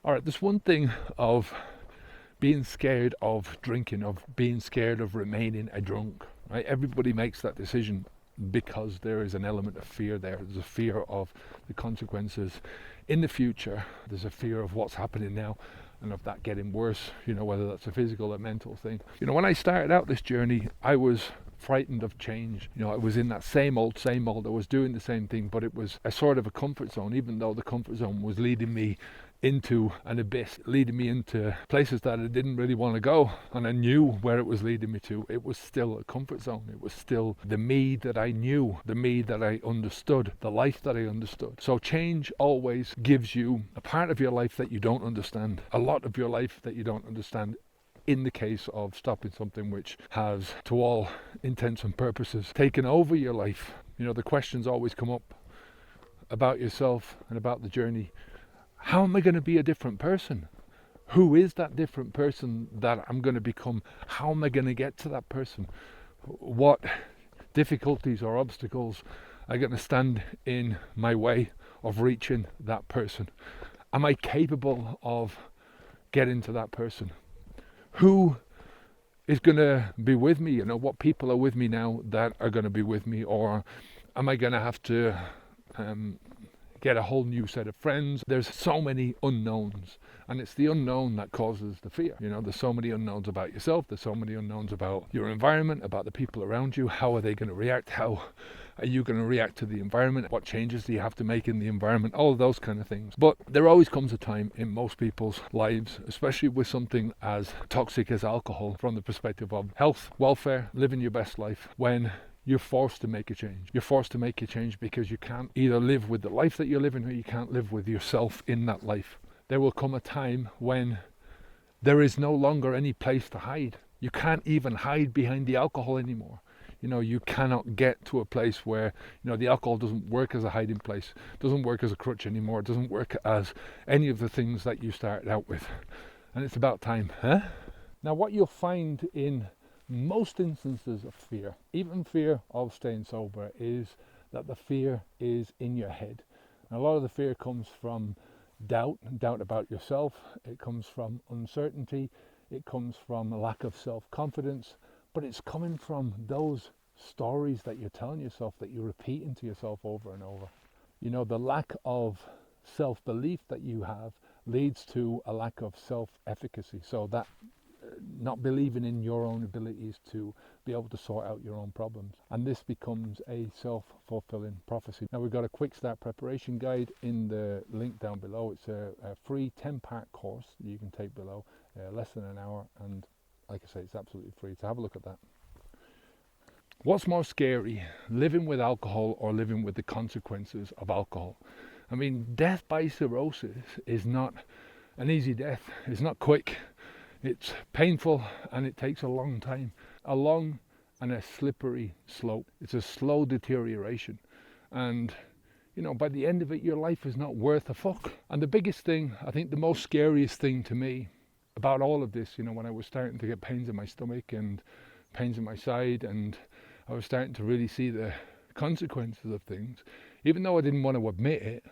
All right, there's one thing of being scared of drinking, of being scared of remaining a drunk, right? Everybody makes that decision because there is an element of fear there. There's a fear of the consequences in the future. There's a fear of what's happening now and of that getting worse, whether that's a physical or mental thing. When I started out this journey, I was frightened of change. I was in that same old. I was doing the same thing, but it was a sort of a comfort zone, even though the comfort zone was leading me into an abyss, leading me into places that I didn't really want to go, and I knew where it was leading me to. It was still a comfort zone. It was still the me that I knew, the me that I understood, the life that I understood. So change always gives you a part of your life that you don't understand, a lot of your life that you don't understand. In the case of stopping something which has, to all intents and purposes, taken over your life, the questions always come up about yourself and about the journey. How am I going to be a different person? Who is that different person that I'm going to become? How am I going to get to that person? What difficulties or obstacles are going to stand in my way of reaching that person? Am I capable of getting to that person? Who is going to be with me? What people are with me now that are going to be with me? Or am I going to have to get a whole new set of friends? There's so many unknowns, and it's the unknown that causes the fear. There's so many unknowns about yourself, there's so many unknowns about your environment, about the people around you. How are they going to react? How are you going to react to the environment? What changes do you have to make in the environment? All of those kind of things. But there always comes a time in most people's lives, especially with something as toxic as alcohol, from the perspective of health, welfare, living your best life, when you're forced to make a change. You're forced to make a change because you can't either live with the life that you're living, or you can't live with yourself in that life. There will come a time when there is no longer any place to hide. You can't even hide behind the alcohol anymore. You cannot get to a place where, the alcohol doesn't work as a hiding place, doesn't work as a crutch anymore, it doesn't work as any of the things that you started out with. And it's about time, huh? Now, what you'll find in most instances of fear, even fear of staying sober, is that the fear is in your head. And a lot of the fear comes from doubt about yourself. It comes from uncertainty. It comes from a lack of self-confidence. But it's coming from those stories that you're telling yourself, that you're repeating to yourself over and over. The lack of self-belief that you have leads to a lack of self-efficacy. So that not believing in your own abilities to be able to sort out your own problems. And this becomes a self-fulfilling prophecy. Now, we've got a quick start preparation guide in the link down below. It's a free 10-part course that you can take below, less than an hour, and like I say, it's absolutely free, so have a look at that. What's more scary, living with alcohol or living with the consequences of alcohol? I mean, death by cirrhosis is not an easy death. It's not quick. It's painful, and it takes a long time. A long and a slippery slope. It's a slow deterioration. And, by the end of it, your life is not worth a fuck. And the biggest thing, I think the most scariest thing to me about all of this, when I was starting to get pains in my stomach and pains in my side, and I was starting to really see the consequences of things, even though I didn't want to admit it,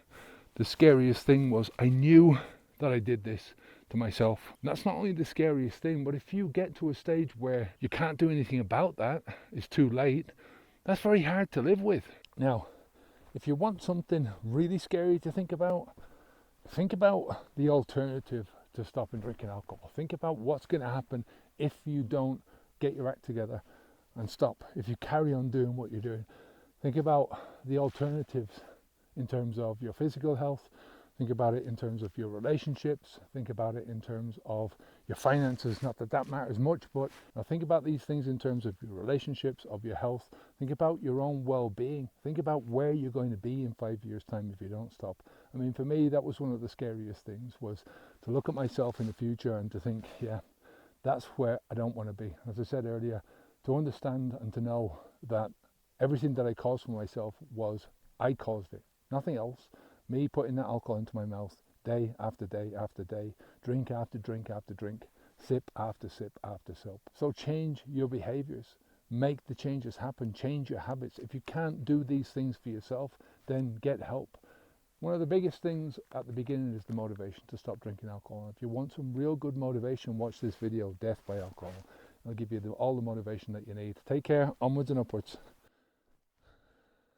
the scariest thing was I knew that I did this to myself. And that's not only the scariest thing, but if you get to a stage where you can't do anything about that, it's too late, that's very hard to live with. Now, if you want something really scary to think about the alternative to stopping drinking alcohol. Think about what's going to happen if you don't get your act together and stop, if you carry on doing what you're doing. Think about the alternatives in terms of your physical health. Think about it in terms of your relationships. Think about it in terms of your finances. Not that that matters much, but think about these things in terms of your relationships, of your health. Think about your own well-being. Think about where you're going to be in 5 years' time if you don't stop. I mean, for me, that was one of the scariest things, was to look at myself in the future and to think, yeah, that's where I don't want to be. As I said earlier, to understand and to know that everything that I caused for myself was I caused it, nothing else. Me putting that alcohol into my mouth day after day after day, drink after drink after drink, sip after sip after sip. So change your behaviors, make the changes happen, change your habits. If you can't do these things for yourself, then get help. One of the biggest things at the beginning is the motivation to stop drinking alcohol. If you want some real good motivation, watch this video, Death by Alcohol. I'll give you all the motivation that you need. Take care, onwards and upwards.